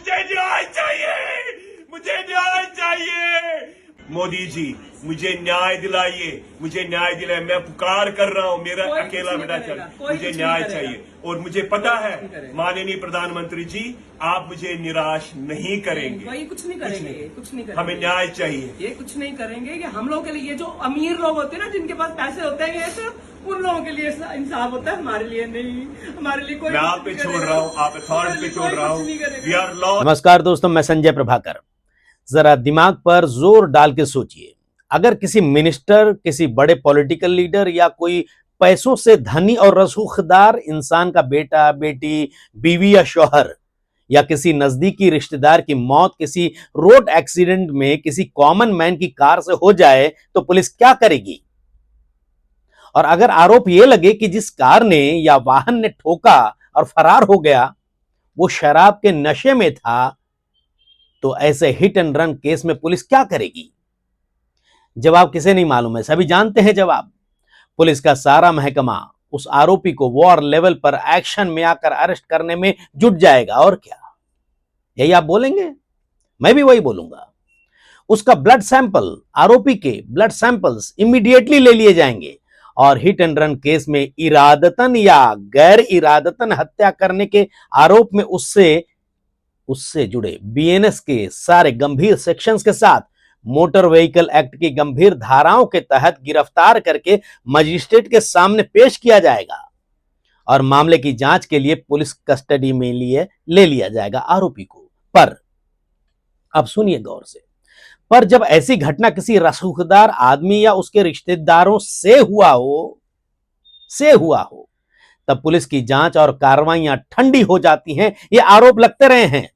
मुझे न्याय चाहिए, मुझे न्याय चाहिए। मोदी जी मुझे न्याय दिलाइए, मुझे न्याय दिलाइए। मैं पुकार कर रहा हूँ, मेरा अकेला बेटा चल, मुझे न्याय चाहिए। और मुझे पता है माननीय प्रधानमंत्री जी आप मुझे निराश नहीं करेंगे। वही कुछ नहीं करेंगे, कुछ नहीं करेंगे। हमें न्याय चाहिए। ये कुछ नहीं करेंगे कि हम लोगों के लिए, ये जो अमीर लोग होते हैं ना, जिनके पास पैसे होते हैं, ये सिर्फ उन लोगों के लिए इंसाफ होता है, हमारे लिए नहीं। हमारे लिए कोई, मैं आप पे छोड़ रहा हूँ, आप अथॉरिटी पे छोड़ रहा हूँ। We are law. नमस्कार दोस्तों, मैं संजय प्रभाकर। जरा दिमाग पर जोर डाल के सोचिए, अगर किसी मिनिस्टर, किसी बड़े पॉलिटिकल लीडर या कोई पैसों से धनी और रसूखदार इंसान का बेटा, बेटी, बीवी या शौहर या किसी नजदीकी रिश्तेदार की मौत किसी रोड एक्सीडेंट में किसी कॉमन मैन की कार से हो जाए तो पुलिस क्या करेगी? और अगर आरोप यह लगे कि जिस कार ने या वाहन ने ठोका और फरार हो गया वो शराब के नशे में था, तो ऐसे हिट एंड रन केस में पुलिस क्या करेगी? जवाब किसे नहीं मालूम है, सभी जानते हैं जवाब। पुलिस का सारा महकमा उस आरोपी को वॉर लेवल पर एक्शन में आकर अरेस्ट करने में जुट जाएगा। और क्या यही आप बोलेंगे? मैं भी वही बोलूंगा। उसका ब्लड सैंपल, आरोपी के ब्लड सैंपल्स इमीडिएटली ले लिए जाएंगे और हिट एंड रन केस में इरादतन या गैर इरादतन हत्या करने के आरोप में उससे जुड़े बीएनएस के सारे गंभीर सेक्शंस के साथ मोटर व्हीकल एक्ट की गंभीर धाराओं के तहत गिरफ्तार करके मजिस्ट्रेट के सामने पेश किया जाएगा और मामले की जांच के लिए पुलिस कस्टडी में ले लिया जाएगा आरोपी को। पर अब सुनिए गौर से, पर जब ऐसी घटना किसी रसूखदार आदमी या उसके रिश्तेदारों से हुआ हो तब पुलिस की जांच और कार्रवाइयां ठंडी हो जाती हैं। ये आरोप लगते रहे हैं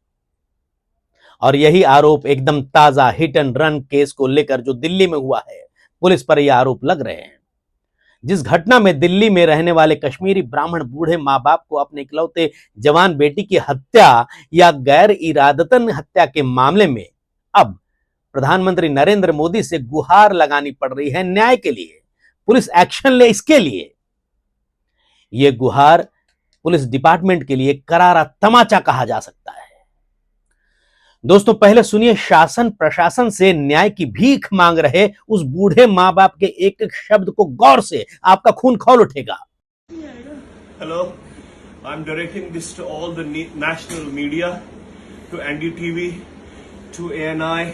और यही आरोप एकदम ताजा हिट एंड रन केस को लेकर जो दिल्ली में हुआ है, पुलिस पर यह आरोप लग रहे हैं। जिस घटना में दिल्ली में रहने वाले कश्मीरी ब्राह्मण बूढ़े मां बाप को अपने इकलौते जवान बेटी की हत्या या गैर इरादतन हत्या के मामले में अब प्रधानमंत्री नरेंद्र मोदी से गुहार लगानी पड़ रही है न्याय के लिए, पुलिस एक्शन ले इसके लिए। यह गुहार पुलिस डिपार्टमेंट के लिए करारा तमाचा कहा जा सकता है। दोस्तों पहले सुनिए शासन प्रशासन से न्याय की भीख मांग रहे उस बूढ़े मां बाप के एक एक शब्द को गौर से, आपका खून खौल उठेगा। Hello, I am directing this to all the national media, to NDTV, to ANI.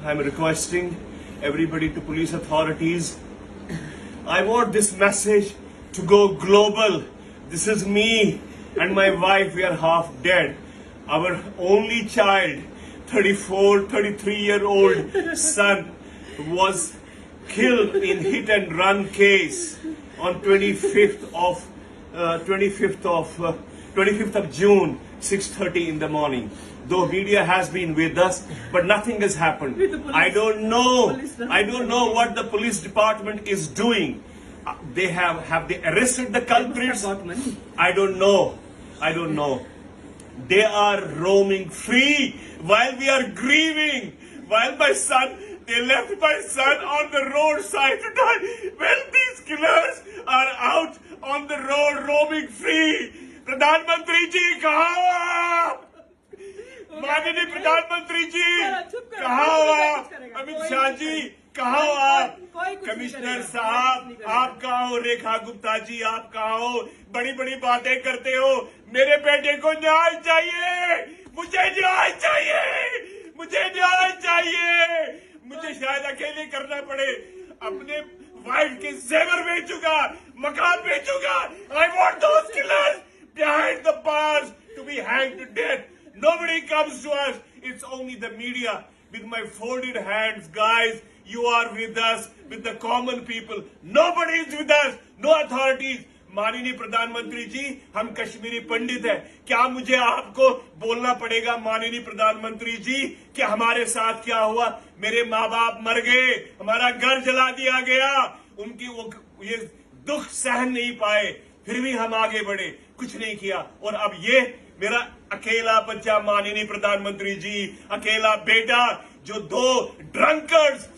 I am requesting everybody, to police authorities. I want this message to go global. This is me and my wife. We are half dead. Our only child, 33-year-old son, was killed in hit and run case on 25th of June, 6:30 in the morning. Though media has been with us, but nothing has happened. I don't know what the police department is doing. They have they arrested the culprits? I don't know. They are roaming free while we are grieving. While they left my son on the roadside to die. Well, these killers are out on the road roaming free. प्रधानमंत्री जी कहाँ हो आप? माननीय प्रधानमंत्री जी कहाँ हो आप? अमित शाह जी कहाँ हो आप? कमिश्नर साहब आप कहाँ हो? रेखा गुप्ता जी आप कहाँ हो? बड़ी बड़ी बातें करते हो। मेरे बेटे को न्याय चाहिए, मुझे न्याय चाहिए, मुझे न्याय चाहिए। मुझे शायद अकेले करना पड़े, अपने वाइफ के जेवर बेचूंगा, मकान बेचूंगा। I want those killers behind the bars to be hanged to death. Nobody comes to us. It's only the media with my folded hands. Guys, you are with us, with the common people. Nobody is with us. No authorities. माननीय प्रधानमंत्री जी, हम कश्मीरी पंडित हैं। क्या मुझे आपको बोलना पड़ेगा माननीय प्रधानमंत्री जी कि हमारे साथ क्या हुआ? मेरे माँ बाप मर गए, हमारा घर जला दिया गया, उनकी वो ये दुख सहन नहीं पाए, फिर भी हम आगे बढ़े, कुछ नहीं किया। और अब ये मेरा अकेला बच्चा, माननीय प्रधानमंत्री जी, अकेला बेटा, जो 2 ड्रंकर्स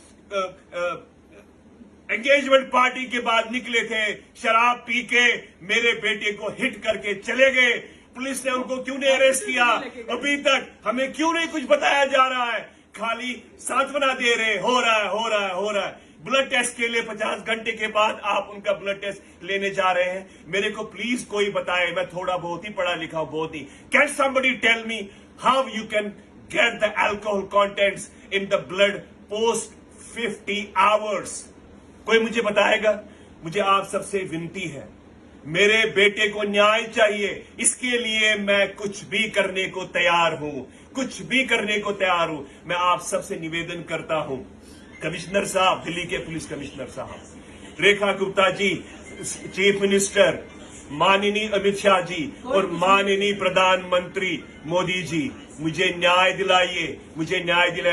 एंगेजमेंट पार्टी के बाद निकले थे, शराब पी के मेरे बेटे को हिट करके चले गए। पुलिस ने उनको क्यों नहीं अरेस्ट किया अभी तक? हमें क्यों नहीं कुछ बताया जा रहा है? खाली सांत्वना दे रहे, हो रहा है। ब्लड टेस्ट के लिए 50 घंटे के बाद आप उनका ब्लड टेस्ट लेने जा रहे हैं। मेरे को प्लीज कोई बताए, मैं थोड़ा बहुत ही पढ़ा लिखा हूं, बहुत ही। Can somebody tell me how you can get the alcohol contents in the blood post 50 hours? कोई मुझे बताएगा? मुझे आप सबसे विनती है, मेरे बेटे को न्याय चाहिए। इसके लिए मैं कुछ भी करने को तैयार हूं, मैं आप सबसे निवेदन करता हूं, कमिश्नर साहब, दिल्ली के पुलिस कमिश्नर साहब, रेखा गुप्ता जी, चीफ मिनिस्टर माननीय अमित शाह जी और माननीय प्रधानमंत्री मोदी जी, मुझे न्याय दिलाइए।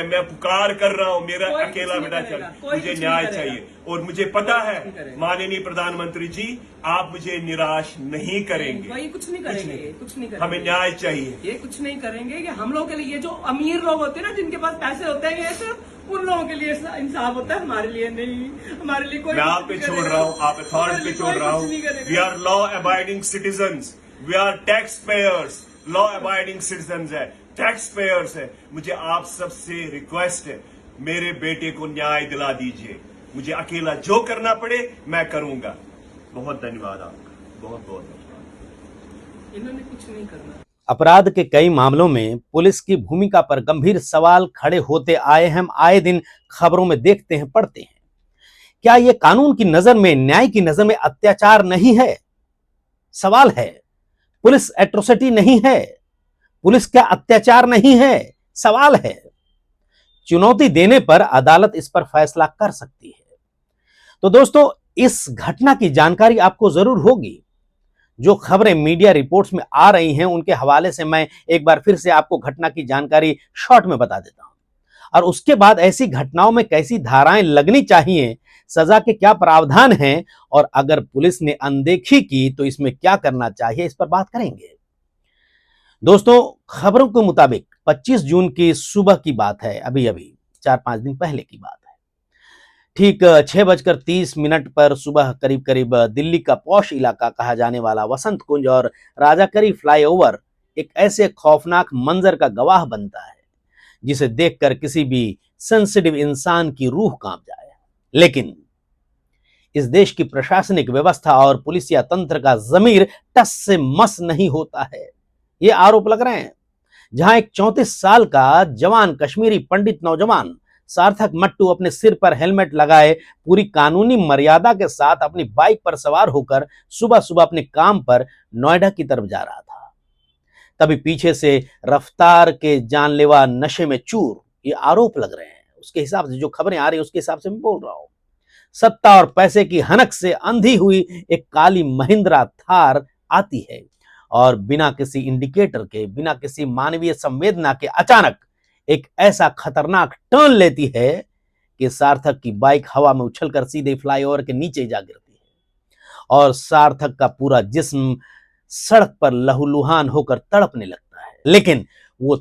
मैं पुकार कर रहा हूं, मेरा अकेला बेटा चल, मुझे न्याय चाहिए। और मुझे पता है माननीय प्रधानमंत्री जी, आप मुझे निराश नहीं करेंगे। वही कुछ नहीं करेंगे। हमें न्याय चाहिए। ये कुछ नहीं करेंगे कि हम लोग के लिए, ये जो अमीर लोग होते हैं ना, जिनके पास पैसे होते हैं, ये सिर्फ उन लोगों के लिए इंसाफ होता है, हमारे लिए नहीं। हमारे लिए कोई, मैं आप पे छोड़ रहा हूँ, आप अथॉरिटी पे छोड़ रहा हूँ। We are law abiding citizens, we are tax payers, law abiding citizens है, टैक्स पेयर्स है। मुझे आप सबसे रिक्वेस्ट है, मेरे बेटे को न्याय दिला दीजिए। मुझे अकेला जो करना पड़े मैं करूंगा। बहुत धन्यवाद आपका, बहुत धन्यवाद। इन्होंने कुछ नहीं करना। अपराध के कई मामलों में पुलिस की भूमिका पर गंभीर सवाल खड़े होते आए हम आए दिन खबरों में देखते हैं, पढ़ते हैं। क्या यह कानून की नजर में, न्याय की नजर में अत्याचार नहीं है? सवाल है। पुलिस एट्रोसिटी नहीं है? पुलिस क्या अत्याचार नहीं है? सवाल है। चुनौती देने पर अदालत इस पर फैसला कर सकती है। तो दोस्तों, इस घटना की जानकारी आपको जरूर होगी। जो खबरें मीडिया रिपोर्ट्स में आ रही हैं, उनके हवाले से मैं एक बार फिर से आपको घटना की जानकारी शॉर्ट में बता देता हूं, और उसके बाद ऐसी घटनाओं में कैसी धाराएं लगनी चाहिए, सजा के क्या प्रावधान हैं, और अगर पुलिस ने अनदेखी की तो इसमें क्या करना चाहिए, इस पर बात करेंगे। दोस्तों, खबरों के मुताबिक 25 जून की सुबह की बात है, अभी 4-5 दिन पहले की बात है। ठीक 6:30 पर सुबह करीब दिल्ली का पॉश इलाका कहा जाने वाला वसंत कुंज और राजाकरी फ्लाईओवर एक ऐसे खौफनाक मंजर का गवाह बनता है जिसे देखकर किसी भी सेंसिटिव इंसान की रूह कांप जाए। लेकिन इस देश की प्रशासनिक व्यवस्था और पुलिसिया तंत्र का जमीर टस से मस नहीं होता है, ये आरोप लग रहे हैं। जहां एक 34 साल का जवान कश्मीरी पंडित नौजवान सार्थक मट्टू अपने सिर पर हेलमेट लगाए पूरी कानूनी मर्यादा के साथ अपनी बाइक पर सवार होकर सुबह सुबह अपने काम पर नोएडा की तरफ जा रहा था, तभी पीछे से रफ्तार के जानलेवा नशे में चूर, ये आरोप लग रहे हैं। उसके हिसाब से जो खबरें आ रही है उसके हिसाब से मैं बोल रहा हूं। सत्ता और पैसे की हनक से अंधी हुई एक काली महिंद्रा थार आती है और बिना किसी इंडिकेटर के, बिना किसी मानवीय संवेदना के अचानक एक ऐसा खतरनाक टर्न लेती है कि सार्थक की बाइक हवा में उछलकर सीधे फ्लाईओवर के नीचे जा गिरती है और सार्थक का पूरा जिस्म सड़क पर लहूलुहान होकर तड़पने लगता है। लेकिन वो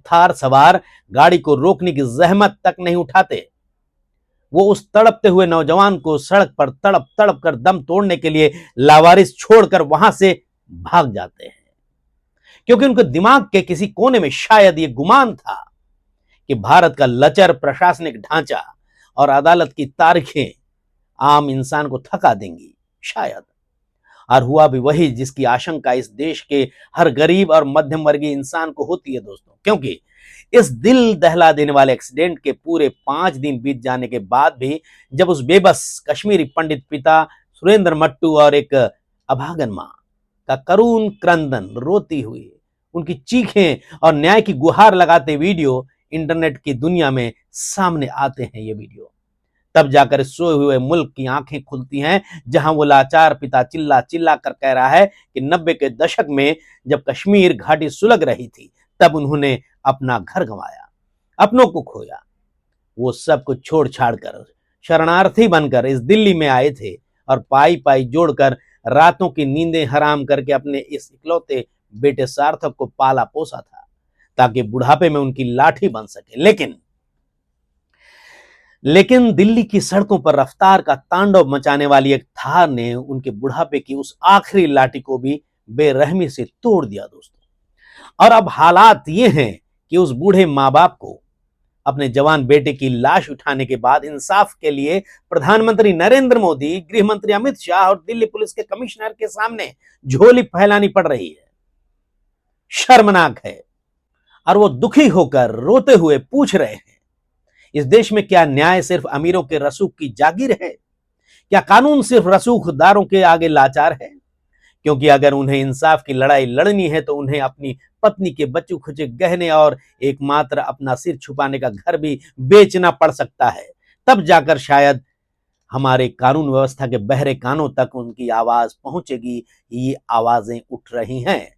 थार सवार गाड़ी को रोकने की जहमत तक नहीं उठाते। वो उस तड़पते हुए नौजवान को सड़क पर तड़प तड़प कर दम तोड़ने के लिए लावारिस छोड़कर वहां से भाग जाते हैं, क्योंकि उनके दिमाग के किसी कोने में शायद ये गुमान था कि भारत का लचर प्रशासनिक ढांचा और अदालत की तारीखें आम इंसान को थका देंगी, शायद। और हुआ भी वही जिसकी आशंका इस देश के हर गरीब और मध्यम वर्गीय इंसान को होती है दोस्तों, क्योंकि इस दिल दहला देने वाले एक्सीडेंट के पूरे 5 दिन बीत जाने के बाद भी जब उस बेबस कश्मीरी पंडित पिता सुरेंद्र मट्टू और एक अभागन मां का करुण क्रंदन, रोती हुई उनकी चीखें और न्याय की गुहार लगाते वीडियो इंटरनेट की दुनिया में सामने आते हैं, ये वीडियो तब जाकर सोए हुए मुल्क की आंखें खुलती हैं, जहां वो लाचार पिता चिल्ला चिल्ला कर कह रहा है कि 90 के दशक में जब कश्मीर घाटी सुलग रही थी तब उन्होंने अपना घर गंवाया, अपनों को खोया। वो सब कुछ छोड़ छाड़ कर शरणार्थी बनकर इस दिल्ली में आए थे और पाई पाई जोड़कर रातों की नींदें हराम करके अपने इस इकलौते बेटे सार्थक को पाला पोसा था ताकि बुढ़ापे में उनकी लाठी बन सके। लेकिन दिल्ली की सड़कों पर रफ्तार का तांडव मचाने वाली एक थार ने उनके बुढ़ापे की उस आखिरी लाठी को भी बेरहमी से तोड़ दिया दोस्तों। और अब हालात ये हैं कि उस बूढ़े मां बाप को अपने जवान बेटे की लाश उठाने के बाद इंसाफ के लिए प्रधानमंत्री नरेंद्र मोदी, गृह मंत्री अमित शाह और दिल्ली पुलिस के कमिश्नर के सामने झोली फैलानी पड़ रही है। शर्मनाक है। और वो दुखी होकर रोते हुए पूछ रहे हैं, इस देश में क्या न्याय सिर्फ अमीरों के रसूख की जागीर है? क्या कानून सिर्फ रसूखदारों के आगे लाचार है? क्योंकि अगर उन्हें इंसाफ की लड़ाई लड़नी है तो उन्हें अपनी पत्नी के बच्चे खुचे गहने और एकमात्र अपना सिर छुपाने का घर भी बेचना पड़ सकता है। तब जाकर शायद हमारे कानून व्यवस्था के बहरे कानों तक उनकी आवाज पहुंचेगी। ये आवाजें उठ रही हैं।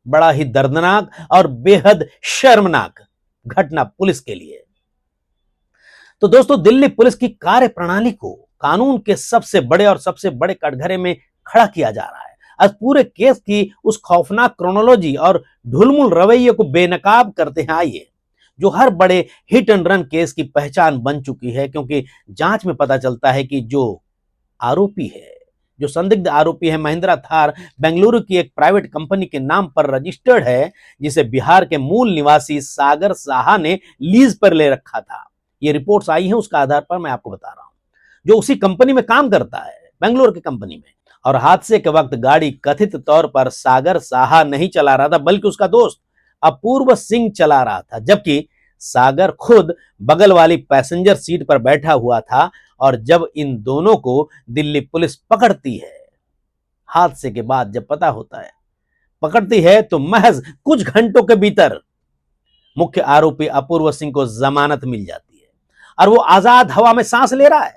बड़ा ही दर्दनाक और बेहद शर्मनाक घटना पुलिस के लिए। तो दोस्तों, दिल्ली पुलिस की कार्य प्रणाली को कानून के सबसे बड़े और सबसे बड़े कटघरे में खड़ा किया जा रहा है। आज पूरे केस की उस खौफनाक क्रोनोलॉजी और ढुलमुल रवैये को बेनकाब करते हैं आइए, जो हर बड़े हिट एंड रन केस की पहचान बन चुकी है। क्योंकि जांच में पता चलता है कि जो आरोपी है, जो संदिग्ध आरोपी है, महिंद्रा थार बेंगलुरु की एक प्राइवेट कंपनी के नाम पर रजिस्टर्ड है, जिसे बिहार के मूल निवासी सागर साहा ने लीज पर ले रखा था। ये रिपोर्ट्स आई हैं, उसका आधार पर मैं आपको बता रहा हूं, जो उसी कंपनी में काम करता है, बेंगलुरु की कंपनी में। और हादसे के वक्त गाड़ी कथित तौर पर सागर साहा नहीं चला रहा था, बल्कि उसका दोस्त अपूर्व सिंह चला रहा था, जबकि सागर खुद बगल वाली पैसेंजर सीट पर बैठा हुआ था। और जब इन दोनों को दिल्ली पुलिस पकड़ती है, हादसे के बाद जब पता होता है, पकड़ती है, तो महज कुछ घंटों के भीतर मुख्य आरोपी अपूर्व सिंह को जमानत मिल जाती है और वो आजाद हवा में सांस ले रहा है,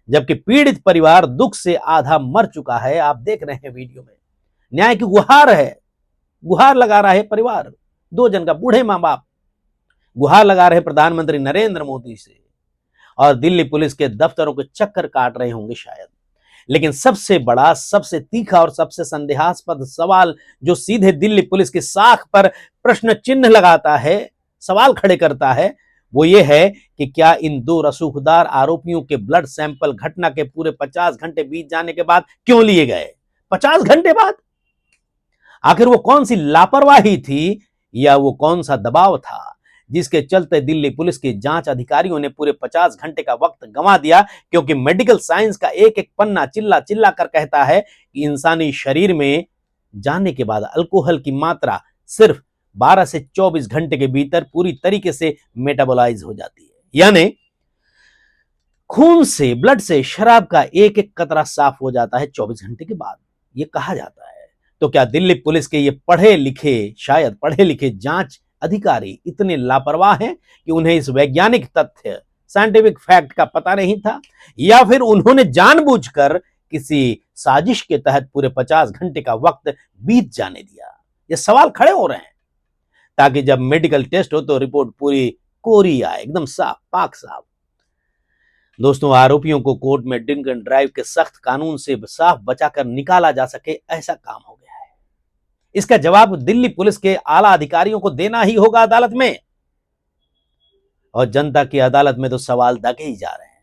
जबकि पीड़ित परिवार दुख से आधा मर चुका है। आप देख रहे हैं वीडियो में, न्याय की गुहार है, गुहार लगा रहा है परिवार, दो जन का, बूढ़े मां बाप गुहार लगा रहे प्रधानमंत्री नरेंद्र मोदी से, और दिल्ली पुलिस के दफ्तरों के चक्कर काट रहे होंगे शायद। लेकिन सबसे बड़ा, सबसे तीखा और सबसे संदेहास्पद सवाल जो सीधे दिल्ली पुलिस की साख पर प्रश्न चिन्ह लगाता है, सवाल खड़े करता है, वो ये है कि क्या इन दो रसूखदार आरोपियों के ब्लड सैंपल घटना के पूरे 50 घंटे बीत जाने के बाद क्यों लिए गए? 50 घंटे बाद? आखिर वो कौन सी लापरवाही थी या वो कौन सा दबाव था जिसके चलते दिल्ली पुलिस के जांच अधिकारियों ने पूरे 50 घंटे का वक्त गंवा दिया? क्योंकि मेडिकल साइंस का एक एक पन्ना चिल्ला चिल्ला कर कहता है कि इंसानी शरीर में जाने के बाद अल्कोहल की मात्रा सिर्फ 12 से 24 घंटे के भीतर पूरी तरीके से मेटाबोलाइज हो जाती है। यानी खून से, ब्लड से शराब का एक एक कतरा साफ हो जाता है 24 घंटे के बाद, ये कहा जाता है। तो क्या दिल्ली पुलिस के ये पढ़े लिखे, शायद पढ़े लिखे जांच अधिकारी इतने लापरवाह हैं कि उन्हें इस वैज्ञानिक तथ्य, साइंटिफिक फैक्ट का पता नहीं था, या फिर उन्होंने जानबूझकर किसी साजिश के तहत पूरे 50 घंटे का वक्त बीत जाने दिया? ये सवाल खड़े हो रहे हैं, ताकि जब मेडिकल टेस्ट हो तो रिपोर्ट पूरी कोरी आए, एकदम साफ, पाक साफ। दोस्तों, आरोपियों को कोर्ट में ड्रिंक एंड ड्राइव के सख्त कानून से साफ बचाकर निकाला जा सके, ऐसा काम हो गया है। इसका जवाब दिल्ली पुलिस के आला अधिकारियों को देना ही होगा अदालत में, और जनता की अदालत में तो सवाल दागे ही जा रहे हैं।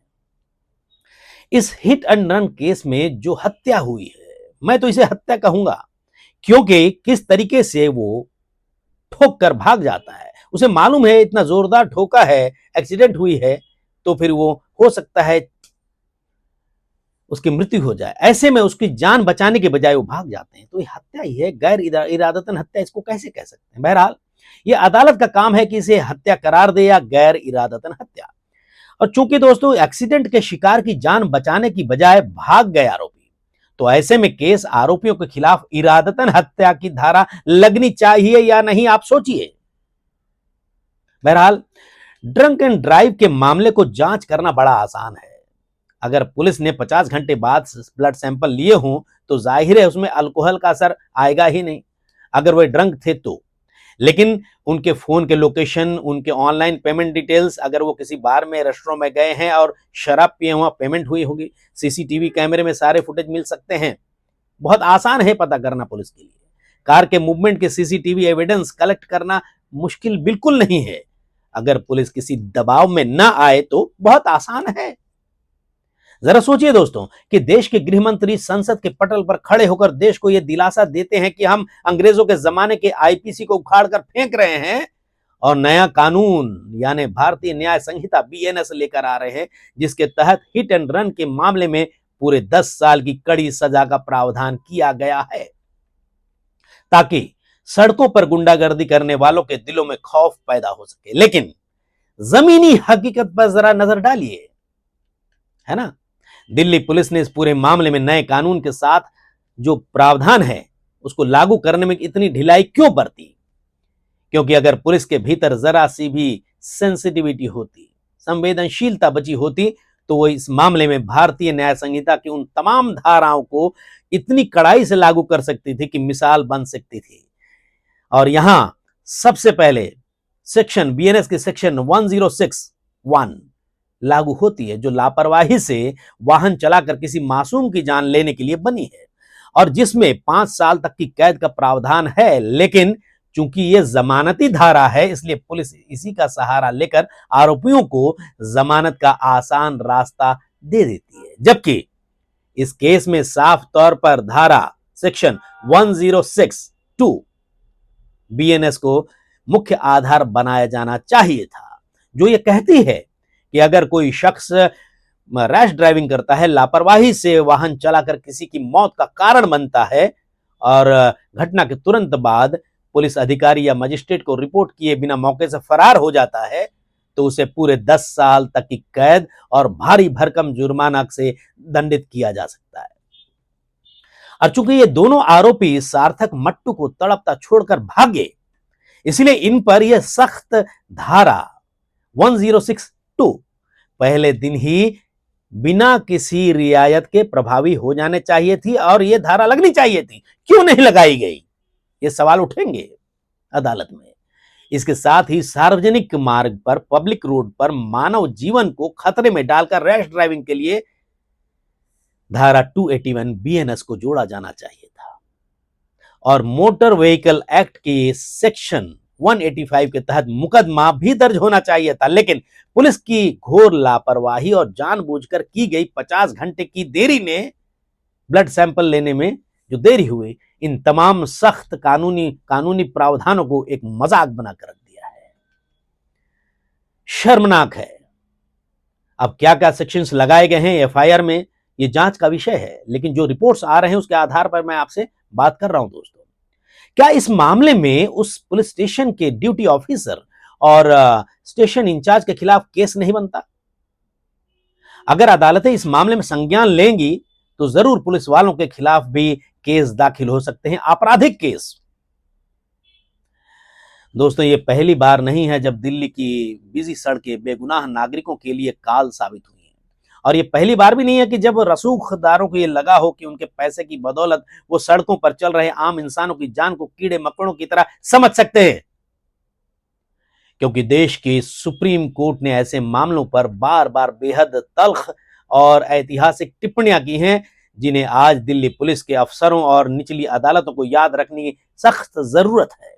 इस हिट एंड रन केस में जो हत्या हुई है, मैं तो इसे हत्या कहूंगा, क्योंकि किस तरीके से वो ठोक कर भाग जाता है। उसे मालूम है इतना जोरदार ठोका है, एक्सीडेंट हुई है, तो फिर वो हो सकता है उसकी मृत्यु हो जाए। ऐसे में उसकी जान बचाने के बजाय वो भाग जाते हैं, तो ये हत्या ही है, गैर इरादतन हत्या इसको कैसे कह सकते हैं? बहरहाल ये अदालत का काम है कि इसे हत्या करार दे या गैर इरादतन हत्या। और चूंकि दोस्तों एक्सीडेंट के शिकार की जान बचाने की बजाय भाग गए आरोपी, तो ऐसे में केस आरोपियों के खिलाफ इरादतन हत्या की धारा लगनी चाहिए या नहीं, आप सोचिए। बहरहाल ड्रंक एंड ड्राइव के मामले को जांच करना बड़ा आसान है। अगर पुलिस ने 50 घंटे बाद ब्लड सैंपल लिए हों तो जाहिर है उसमें अल्कोहल का असर आएगा ही नहीं, अगर वे ड्रंक थे तो। लेकिन उनके फोन के लोकेशन, उनके ऑनलाइन पेमेंट डिटेल्स, अगर वो किसी बार में, रेस्टोरेंट में गए हैं और शराब पिए, वहां पेमेंट हुई होगी, सीसीटीवी कैमरे में सारे फुटेज मिल सकते हैं। बहुत आसान है पता करना पुलिस के लिए। कार के मूवमेंट के सीसीटीवी एविडेंस कलेक्ट करना मुश्किल बिल्कुल नहीं है। अगर पुलिस किसी दबाव में ना आए तो बहुत आसान है। जरा सोचिए दोस्तों कि देश के गृह मंत्री संसद के पटल पर खड़े होकर देश को यह दिलासा देते हैं कि हम अंग्रेजों के जमाने के आईपीसी को उखाड़ कर फेंक रहे हैं और नया कानून यानी भारतीय न्याय संहिता बीएनएस लेकर आ रहे हैं, जिसके तहत हिट एंड रन के मामले में पूरे 10 साल की कड़ी सजा का प्रावधान किया गया है, ताकि सड़कों पर गुंडागर्दी करने वालों के दिलों में खौफ पैदा हो सके। लेकिन जमीनी हकीकत पर जरा नजर डालिए, है ना। दिल्ली पुलिस ने इस पूरे मामले में नए कानून के साथ जो प्रावधान है उसको लागू करने में इतनी ढिलाई क्यों बरती? क्योंकि अगर पुलिस के भीतर जरा सी भी सेंसिटिविटी होती, संवेदनशीलता बची होती, तो वो इस मामले में भारतीय न्याय संहिता की उन तमाम धाराओं को इतनी कड़ाई से लागू कर सकती थी कि मिसाल बन सकती थी। और यहां सबसे पहले सेक्शन बीएनएस के सेक्शन 1061 लागू होती है, जो लापरवाही से वाहन चलाकर किसी मासूम की जान लेने के लिए बनी है और जिसमें 5 साल तक की कैद का प्रावधान है। लेकिन चूंकि यह जमानती धारा है, इसलिए पुलिस इसी का सहारा लेकर आरोपियों को जमानत का आसान रास्ता दे देती है, जबकि इस केस में साफ तौर पर धारा सेक्शन 1062 बीएनएस को मुख्य आधार बनाया जाना चाहिए था, जो यह कहती है कि अगर कोई शख्स रैश ड्राइविंग करता है, लापरवाही से वाहन चलाकर किसी की मौत का कारण बनता है और घटना के तुरंत बाद पुलिस अधिकारी या मजिस्ट्रेट को रिपोर्ट किए बिना मौके से फरार हो जाता है, तो उसे पूरे 10 साल तक की कैद और भारी भरकम जुर्माना से दंडित किया जा सकता है। और चूंकि ये दोनों आरोपी सार्थक मट्टू को तड़पता छोड़कर भागे, इसलिए इन पर यह सख्त धारा 1062 पहले दिन ही बिना किसी रियायत के प्रभावी हो जाने चाहिए थी और यह धारा लगनी चाहिए थी। क्यों नहीं लगाई गई, ये सवाल उठेंगे अदालत में। इसके साथ ही सार्वजनिक मार्ग पर, पब्लिक रोड पर मानव जीवन को खतरे में डालकर रैश ड्राइविंग के लिए धारा 281 बीएनएस को जोड़ा जाना चाहिए था और मोटर व्हीकल एक्ट के सेक्शन 185 के तहत मुकदमा भी दर्ज होना चाहिए था। लेकिन पुलिस की घोर लापरवाही और जानबूझकर की गई 50 घंटे की देरी ने ब्लड सैंपल लेने में जो देरी हुई, इन तमाम सख्त कानूनी प्रावधानों को एक मजाक बनाकर रख दिया है। शर्मनाक है। अब क्या क्या सेक्शंस लगाए गए हैं एफआईआर में, ये जांच का विषय है, लेकिन जो रिपोर्ट्स आ रहे हैं उसके आधार पर मैं आपसे बात कर रहा हूं दोस्तों। क्या इस मामले में उस पुलिस स्टेशन के ड्यूटी ऑफिसर और स्टेशन इंचार्ज के खिलाफ केस नहीं बनता? अगर अदालतें इस मामले में संज्ञान लेंगी तो जरूर पुलिस वालों के खिलाफ भी केस दाखिल हो सकते हैं, आपराधिक केस। दोस्तों, ये पहली बार नहीं है जब दिल्ली की बिजी सड़कें बेगुनाह नागरिकों के लिए काल साबित हुई हैं, और ये पहली बार भी नहीं है कि जब रसूखदारों को ये लगा हो कि उनके पैसे की बदौलत वो सड़कों पर चल रहे आम इंसानों की जान को कीड़े मकोड़ों की तरह समझ सकते हैं। क्योंकि देश की सुप्रीम कोर्ट ने ऐसे मामलों पर बार बार बेहद तल्ख और ऐतिहासिक टिप्पणियां की हैं, जिन्हें आज दिल्ली पुलिस के अफसरों और निचली अदालतों को याद रखने की सख्त जरूरत है।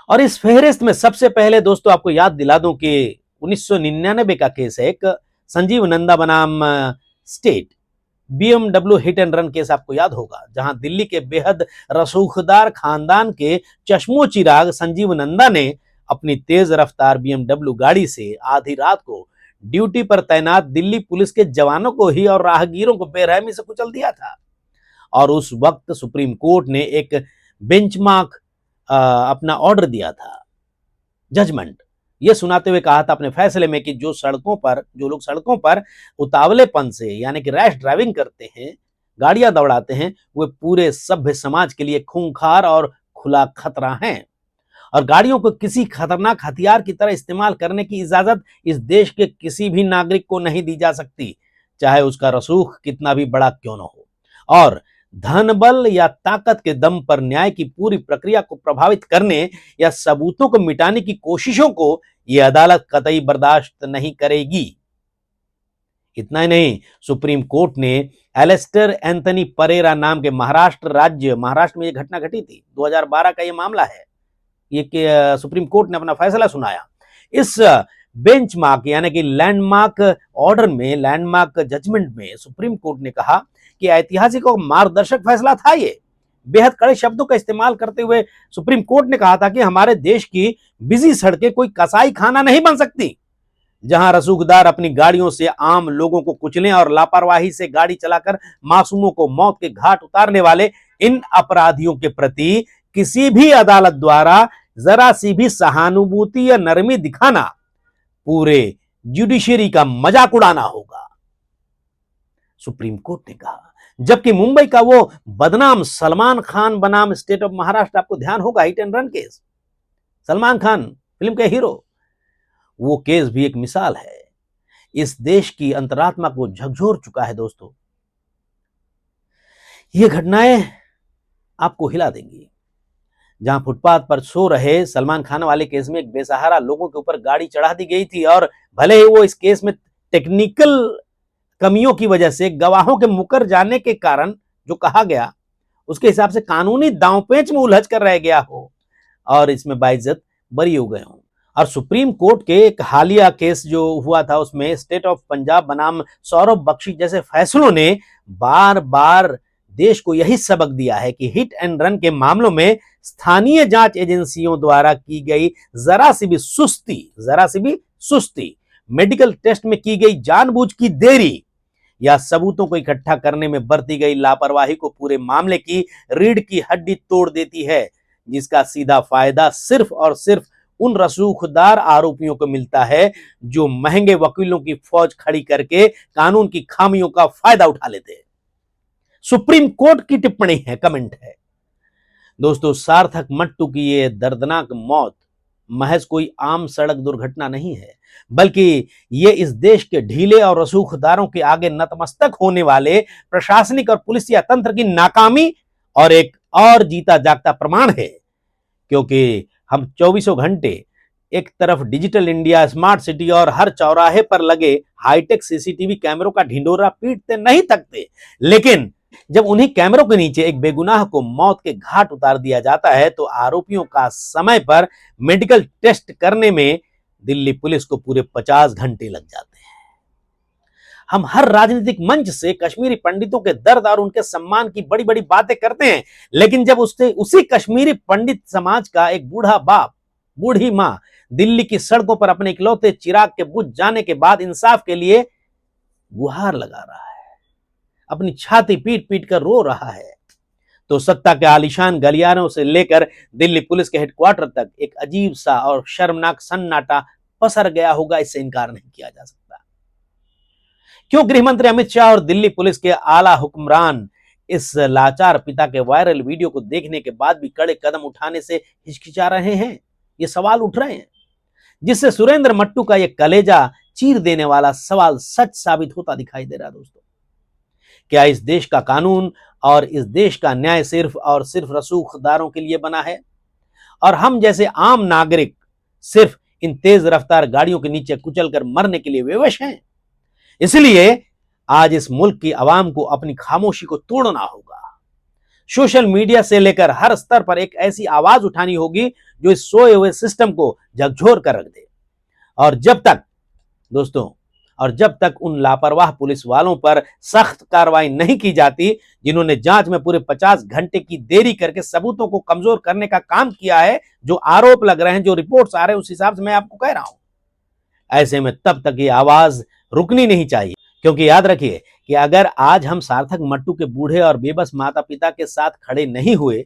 और इस फहरिस्त में सबसे पहले दोस्तों आपको याद दिला दूं कि 1999 का केस है, एक संजीव नंदा बनाम state BMW hit and run case आपको याद होगा, जहां दिल्ली के बेहद रसूखदार खानदान के चश्मो चिराग संजीव नंदा ने अपनी तेज रफ्तार बीएमडब्ल्यू गाड़ी से आधी रात को ड्यूटी पर तैनात दिल्ली पुलिस के जवानों को ही और राहगीरों को बेरहमी से कुचल दिया था। और उस वक्त सुप्रीम कोर्ट ने एक बेंचमार्क अपना ऑर्डर दिया था, जजमेंट, यह सुनाते हुए कहा था अपने फैसले में कि जो लोग सड़कों पर उतावलेपन से यानी कि रैश ड्राइविंग करते हैं, गाड़ियां दौड़ाते हैं, वे पूरे सभ्य समाज के लिए खूंखार और खुला खतरा हैं और गाड़ियों को किसी खतरनाक हथियार की तरह इस्तेमाल करने की इजाजत इस देश के किसी भी नागरिक को नहीं दी जा सकती, चाहे उसका रसूख कितना भी बड़ा क्यों न हो। और धन बल या ताकत के दम पर न्याय की पूरी प्रक्रिया को प्रभावित करने या सबूतों को मिटाने की कोशिशों को यह अदालत कतई बर्दाश्त नहीं करेगी। इतना ही नहीं, सुप्रीम कोर्ट ने एलेस्टर एंथनी परेरा नाम के महाराष्ट्र में यह घटना घटी थी, 2012 का यह मामला है, ये कि सुप्रीम कोर्ट ने अपना फैसला सुनाया। इस बेंचमार्क यानी कि लैंडमार्क ऑर्डर में, लैंडमार्क जजमेंट में सुप्रीम कोर्ट ने कहा कि ऐतिहासिक और मार्गदर्शक फैसला था ये। बेहद कड़े शब्दों का इस्तेमाल करते हुए सुप्रीम कोर्ट ने कहा था कि हमारे देश की बिजी सड़कें कोई कसाई खाना नहीं बन सकती, जहां रसूखदार अपनी गाड़ियों से आम लोगों को कुचलें और लापरवाही से गाड़ी चलाकर मासूमों को मौत के घाट उतारने वाले इन अपराधियों के प्रति किसी भी अदालत द्वारा जरा सी भी सहानुभूति या नरमी दिखाना पूरे जुडिशरी का मजाक उड़ाना होगा, सुप्रीम कोर्ट ने कहा। जबकि मुंबई का वो बदनाम सलमान खान बनाम स्टेट ऑफ महाराष्ट्र, आपको ध्यान होगा, hit and run case, Salman Khan film के हीरो, वो केस भी एक मिसाल है। इस देश की अंतरात्मा को झकझोर चुका है दोस्तों। ये घटनाएं आपको हिला देंगी। जहां फुटपाथ पर सो रहे सलमान खान वाले केस में एक बेसहारा लोगों के ऊपर गाड़ी चढ़ा दी गई थी, और भले ही वो इस केस में टेक्निकल कमियों की वजह से गवाहों के मुकर जाने के कारण जो कहा गया उसके हिसाब से कानूनी दांवपेच में उलझ कर रह गया हो और इसमें बाइज्जत बरी हो गए हों। और सुप्रीम कोर्ट के एक हालिया केस जो हुआ था उसमें स्टेट ऑफ पंजाब बनाम सौरभ बख्शी जैसे फैसलों ने बार बार देश को यही सबक दिया है कि हिट एंड रन के मामलों में स्थानीय जांच एजेंसियों द्वारा की गई जरा सी भी सुस्ती, मेडिकल टेस्ट में की गई जानबूझ की देरी या सबूतों को इकट्ठा करने में बरती गई लापरवाही को पूरे मामले की रीढ़ की हड्डी तोड़ देती है, जिसका सीधा फायदा सिर्फ और सिर्फ उन रसूखदार आरोपियों को मिलता है जो महंगे वकीलों की फौज खड़ी करके कानून की खामियों का फायदा उठा लेते हैं। सुप्रीम कोर्ट की टिप्पणी है, कमेंट है दोस्तों। सार्थक मट्टू की ये दर्दनाक मौत महज कोई आम सड़क दुर्घटना नहीं है, बल्कि ये इस देश के ढीले और रसूखदारों के आगे नतमस्तक होने वाले प्रशासनिक और पुलिसिया तंत्र की नाकामी और एक और जीता जागता प्रमाण है। क्योंकि हम 24 घंटे एक तरफ डिजिटल इंडिया, स्मार्ट सिटी और हर चौराहे पर लगे हाईटेक सीसीटीवी कैमरों का ढिंडोरा पीटते नहीं थकते, लेकिन जब उन्हीं कैमरों के नीचे एक बेगुनाह को मौत के घाट उतार दिया जाता है तो आरोपियों का समय पर मेडिकल टेस्ट करने में दिल्ली पुलिस को पूरे 50 घंटे लग जाते हैं। हम हर राजनीतिक मंच से कश्मीरी पंडितों के दर्द और उनके सम्मान की बड़ी बड़ी बातें करते हैं, लेकिन जब उसी कश्मीरी पंडित समाज का एक बूढ़ा बाप, बूढ़ी मां दिल्ली की सड़कों पर अपने इकलौते चिराग के बुझ जाने के बाद इंसाफ के लिए गुहार लगा रहा है, अपनी छाती पीट पीट कर रो रहा है, तो सत्ता के आलीशान गलियारों से लेकर दिल्ली पुलिस के हेडक्वार्टर तक एक अजीब सा और शर्मनाक सन्नाटा पसर गया होगा। इससे इनकार नहीं किया जा सकता। क्यों गृह मंत्री अमित शाह और दिल्ली पुलिस के आला हुक्मरान इस लाचार पिता के वायरल वीडियो को देखने के बाद भी कड़े कदम उठाने से हिचकिचा रहे हैं? ये सवाल उठ रहे हैं, जिससे सुरेंद्र मट्टू का यह कलेजा चीर देने वाला सवाल सच साबित होता दिखाई दे रहा है। दोस्तों, क्या इस देश का कानून और इस देश का न्याय सिर्फ और सिर्फ रसूखदारों के लिए बना है और हम जैसे आम नागरिक सिर्फ इन तेज रफ्तार गाड़ियों के नीचे कुचलकर मरने के लिए विवश हैं? इसलिए आज इस मुल्क की आवाम को अपनी खामोशी को तोड़ना होगा। सोशल मीडिया से लेकर हर स्तर पर एक ऐसी आवाज उठानी होगी जो इस सोए हुए सिस्टम को झकझोर कर रख दे। और जब तक उन लापरवाह पुलिस वालों पर सख्त कार्रवाई नहीं की जाती जिन्होंने जांच में पूरे 50 घंटे की देरी करके सबूतों को कमजोर करने का काम किया है, जो आरोप लग रहे हैं, जो रिपोर्ट्स आ रहे हैं, उस हिसाब से मैं आपको कह रहा हूं, ऐसे में तब तक ये आवाज रुकनी नहीं चाहिए। क्योंकि याद रखिए कि अगर आज हम सार्थक मट्टू के बूढ़े और बेबस माता पिता के साथ खड़े नहीं हुए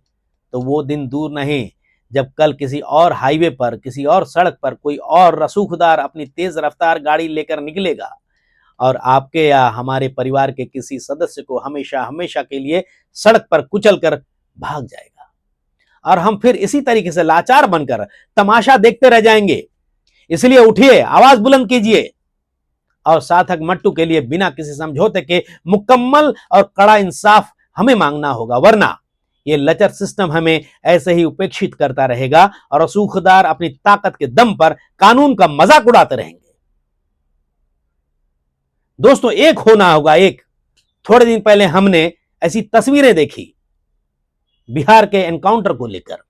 तो वो दिन दूर नहीं जब कल किसी और हाईवे पर, किसी और सड़क पर कोई और रसूखदार अपनी तेज रफ्तार गाड़ी लेकर निकलेगा और आपके या हमारे परिवार के किसी सदस्य को हमेशा हमेशा के लिए सड़क पर कुचल कर भाग जाएगा और हम फिर इसी तरीके से लाचार बनकर तमाशा देखते रह जाएंगे। इसलिए उठिए, आवाज बुलंद कीजिए और सार्थक मट्टू के लिए बिना किसी समझौते के मुकम्मल और कड़ा इंसाफ हमें मांगना होगा, वरना ये लचर सिस्टम हमें ऐसे ही उपेक्षित करता रहेगा और रसूखदार अपनी ताकत के दम पर कानून का मजाक उड़ाते रहेंगे। दोस्तों, एक होना होगा, एक। थोड़े दिन पहले हमने ऐसी तस्वीरें देखी बिहार के एनकाउंटर को लेकर।